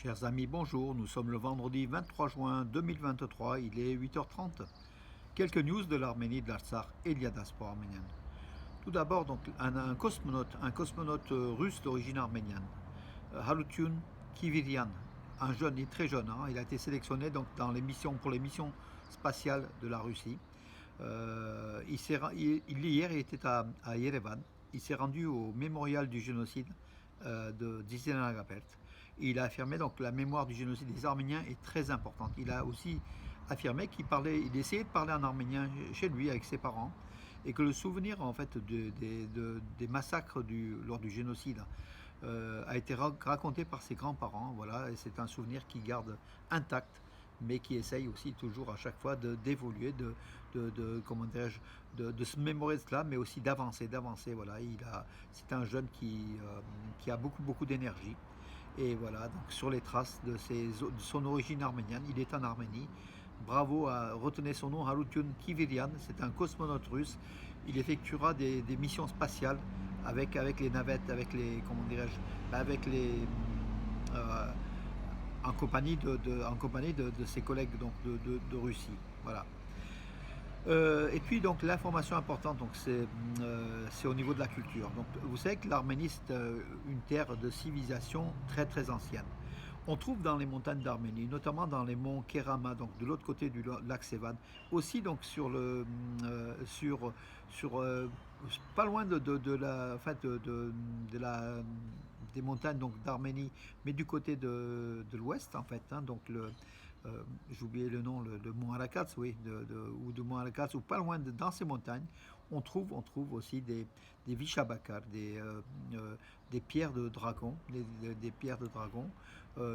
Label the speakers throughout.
Speaker 1: Chers amis, bonjour. Nous sommes le vendredi 23 juin 2023, il est 8h30. Quelques news de l'Arménie, de l'Artsakh et de la diaspora arménienne. Tout d'abord, donc, un cosmonaute russe d'origine arménienne, Harutyun Kiviryan, un jeune, il est très jeune, il a été sélectionné donc, pour les missions spatiales de la Russie. Hier, il était à Yerevan. Il s'est rendu au mémorial du génocide de Dizenagapert. Et il a affirmé donc que la mémoire du génocide des Arméniens est très importante. Il a aussi affirmé il essayait de parler en arménien chez lui avec ses parents et que le souvenir en fait des massacres lors du génocide a été raconté par ses grands-parents. Voilà, et c'est un souvenir qui garde intact, mais qui essaye aussi toujours à chaque fois d'évoluer, comment de se mémorer de cela, mais aussi d'avancer. Voilà, c'est un jeune qui a beaucoup d'énergie. Et voilà, donc sur les traces de son origine arménienne, il est en Arménie. Bravo à retenez son nom, Harutyun Kiviryan, c'est un cosmonaute russe. Il effectuera des missions spatiales avec les navettes, avec les comment dirais-je, avec les euh, en compagnie de ses collègues donc de Russie. Voilà. Et puis donc l'information importante, donc c'est au niveau de la culture. Donc vous savez que l'Arménie c'est une terre de civilisation très ancienne. On trouve dans les montagnes d'Arménie, notamment dans les monts Kerama, donc de l'autre côté du lac Sevan, aussi donc sur pas loin de la, en fait, de la, des montagnes donc d'Arménie, mais du côté de l'ouest en fait, donc j'ai oublié le nom, le mont Arakats, oui, ou de mont Arakats, ou pas loin dans ces montagnes, on trouve aussi des Vishabakar, des pierres de dragon, des pierres de dragon,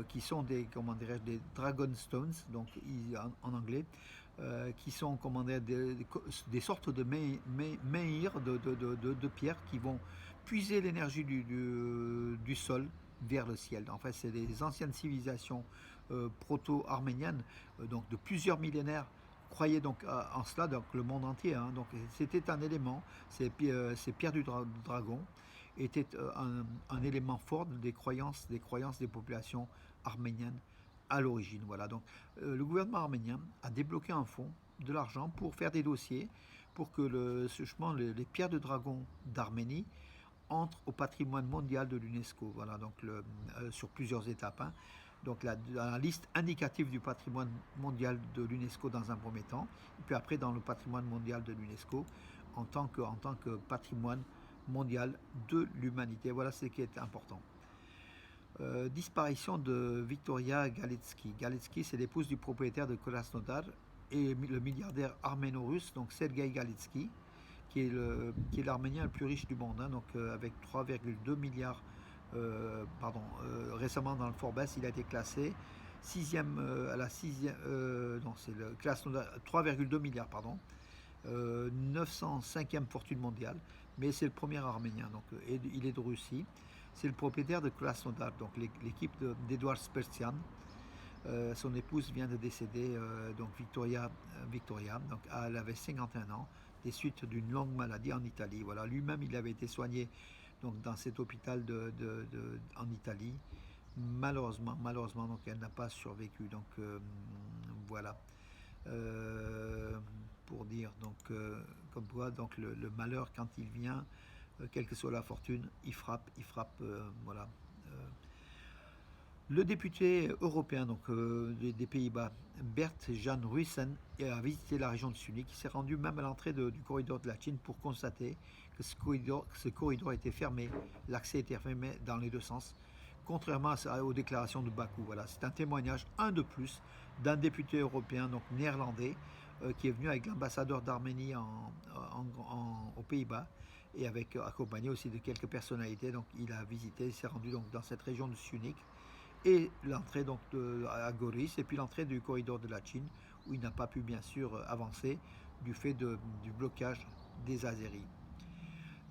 Speaker 1: qui sont comment dirais-je, des dragon stones, donc en anglais, qui sont comment dire, des sortes de menhirs de pierres qui vont puiser l'énergie du sol vers le ciel. En fait, c'est des anciennes civilisations proto-arméniennes, donc de plusieurs millénaires, croyaient donc en cela, donc le monde entier. Donc c'était un élément, ces pierres du dragon étaient un élément fort des populations arméniennes à l'origine. Voilà. Donc le gouvernement arménien a débloqué un fonds, de l'argent pour faire des dossiers pour que justement les pierres de dragon d'Arménie entre au patrimoine mondial de l'UNESCO. Voilà, donc sur plusieurs étapes. Donc la liste indicative du patrimoine mondial de l'UNESCO dans un premier temps, et puis après dans le patrimoine mondial de l'UNESCO en tant que patrimoine mondial de l'humanité. Voilà ce qui est important. Disparition de Victoria Galetsky. Galetsky, c'est l'épouse du propriétaire de Krasnodar et le milliardaire arméno-russe, donc Sergei Galetsky, qui est l'Arménien le plus riche du monde, donc avec 3,2 milliards. Récemment dans le Forbes, il a été classé sixième à la sixième. Non, c'est le classe 3,2 milliards, pardon. 905e fortune mondiale, mais c'est le premier Arménien, donc il est de Russie. C'est le propriétaire de Krasnodar, donc l'équipe d'Edouard Spertian. Son épouse vient de décéder, donc Victoria, donc elle avait 51 ans, des suites d'une longue maladie en Italie. Voilà, lui-même il avait été soigné donc dans cet hôpital en Italie. Malheureusement, donc elle n'a pas survécu. Donc voilà. Pour dire donc comme quoi donc le malheur quand il vient, quelle que soit la fortune, il frappe, voilà. Euh, le député européen donc, des Pays-Bas, Bert Jan Ruijsen, a visité la région de Sunik. Il s'est rendu même à l'entrée du corridor de la Chine pour constater que ce corridor était fermé. L'accès était fermé dans les deux sens, contrairement aux déclarations de Bakou. Voilà, c'est un témoignage, un de plus, d'un député européen, donc néerlandais, qui est venu avec l'ambassadeur d'Arménie aux Pays-Bas et accompagné aussi de quelques personnalités. Donc il s'est rendu donc dans cette région de Sunik et l'entrée donc à Goris et puis l'entrée du corridor de la Chine où il n'a pas pu bien sûr avancer du fait du blocage des Azéris.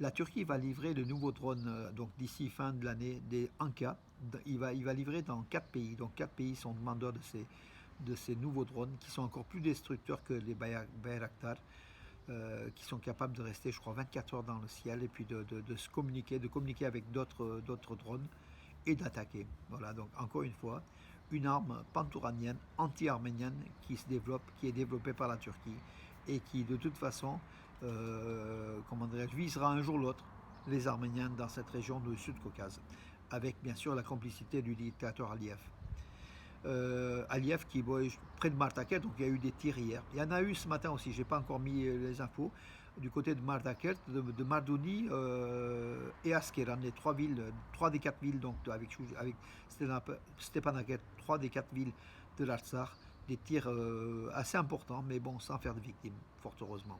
Speaker 1: La Turquie va livrer de nouveaux drones donc d'ici fin de l'année des Anka. Il va livrer dans 4 pays. Donc 4 pays sont demandeurs de ces nouveaux drones qui sont encore plus destructeurs que les Bayraktar, qui sont capables de rester, je crois, 24 heures dans le ciel et puis de se communiquer, avec d'autres drones et d'attaquer. Voilà, donc encore une fois, une arme pantouranienne, anti-arménienne qui se développe, qui est développée par la Turquie et qui de toute façon, comment dirais-je, visera un jour ou l'autre les Arméniens dans cette région du Sud-Caucase, avec bien sûr la complicité du dictateur Aliyev. Aliyev qui est près de Martakert, donc il y a eu des tirs hier. Il y en a eu ce matin aussi, j'ai pas encore mis les infos, du côté de Martakert, de Mardouni et Askeran, les trois des quatre villes, donc avec Stepanakert, trois des quatre villes de l'Artsakh, des tirs assez importants, mais bon, sans faire de victimes, fort heureusement.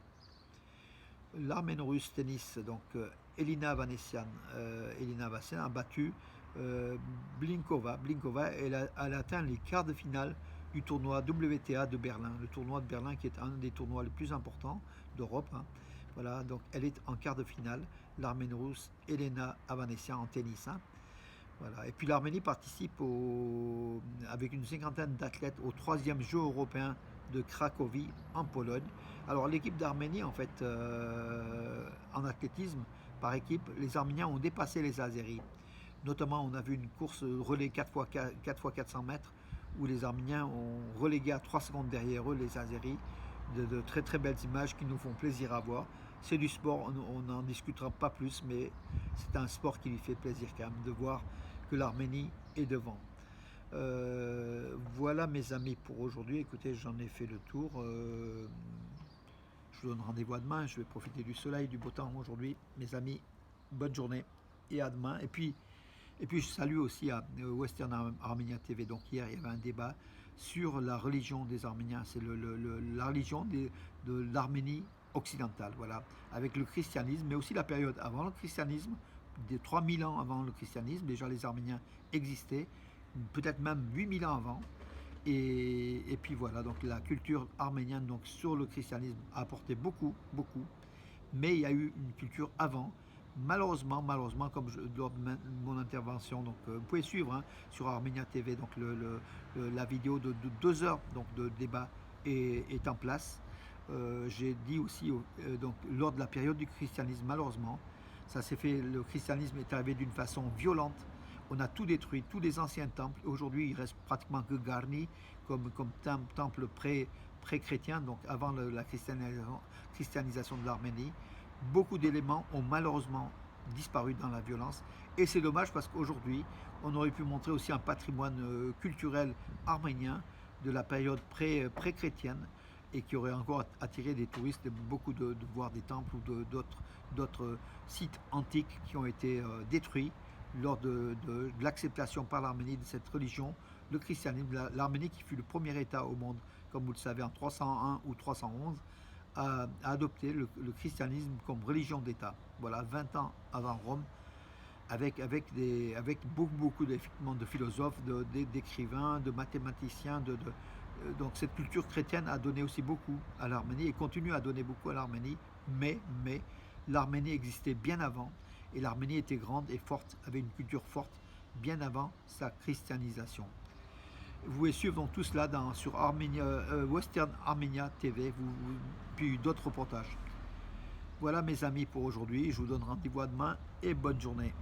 Speaker 1: L'arméno russe tennis, donc Elina Vanessian a battu Blinkova. Elle a atteint les quarts de finale du tournoi WTA de Berlin. Le tournoi de Berlin qui est un des tournois les plus importants d'Europe. Hein. Voilà, donc elle est en quart de finale. L'arméno russe Elena Avanessian en tennis. Hein. Voilà. Et puis l'Arménie participe avec une cinquantaine d'athlètes au 3e Jeux européens de Cracovie en Pologne. Alors l'équipe d'Arménie, en fait, en athlétisme, par équipe, les Arméniens ont dépassé les Azéris. Notamment, on a vu une course relais 4x400 mètres où les Arméniens ont relégué à 3 secondes derrière eux les Azéris. De très très belles images qui nous font plaisir à voir. C'est du sport, on n'en discutera pas plus, mais c'est un sport qui lui fait plaisir quand même de voir que l'Arménie est devant. Voilà mes amis pour aujourd'hui. Écoutez, j'en ai fait le tour. Je vous donne rendez-vous à demain. Je vais profiter du soleil, du beau temps aujourd'hui. Mes amis, bonne journée et à demain. Et puis je salue aussi à Western Armenia TV. Donc hier, il y avait un débat sur la religion des Arméniens. C'est la religion de l'Arménie occidentale, voilà, avec le christianisme, mais aussi la période avant le christianisme, des 3000 ans avant le christianisme, déjà les Arméniens existaient, peut-être même 8000 ans avant. Et puis voilà, donc la culture arménienne donc, sur le christianisme a apporté beaucoup, mais il y a eu une culture avant. Malheureusement, comme lors de mon intervention, donc vous pouvez suivre hein, sur Armenia TV, donc la vidéo de 2 heures donc, de débat est en place. J'ai dit aussi, donc lors de la période du christianisme, malheureusement, ça s'est fait, le christianisme est arrivé d'une façon violente. On a tout détruit, tous les anciens temples. Aujourd'hui, il reste pratiquement que garni comme temple pré-chrétien, donc avant la christianisation de l'Arménie. Beaucoup d'éléments ont malheureusement disparu dans la violence. Et c'est dommage parce qu'aujourd'hui, on aurait pu montrer aussi un patrimoine culturel arménien de la période pré-chrétienne et qui aurait encore attiré des touristes, beaucoup de voir des temples ou d'autres sites antiques qui ont été détruits lors de l'acceptation par l'Arménie de cette religion, le christianisme. L'Arménie, qui fut le premier État au monde, comme vous le savez, en 301 ou 311, a adopté le christianisme comme religion d'État. Voilà, 20 ans avant Rome, avec beaucoup effectivement de philosophes, d'écrivains, de mathématiciens. Donc cette culture chrétienne a donné aussi beaucoup à l'Arménie et continue à donner beaucoup à l'Arménie, mais l'Arménie existait bien avant. Et l'Arménie était grande et forte, avait une culture forte bien avant sa christianisation. Vous pouvez suivre donc tout cela sur Western Armenia TV, puis d'autres reportages. Voilà mes amis pour aujourd'hui, je vous donne rendez-vous à demain et bonne journée.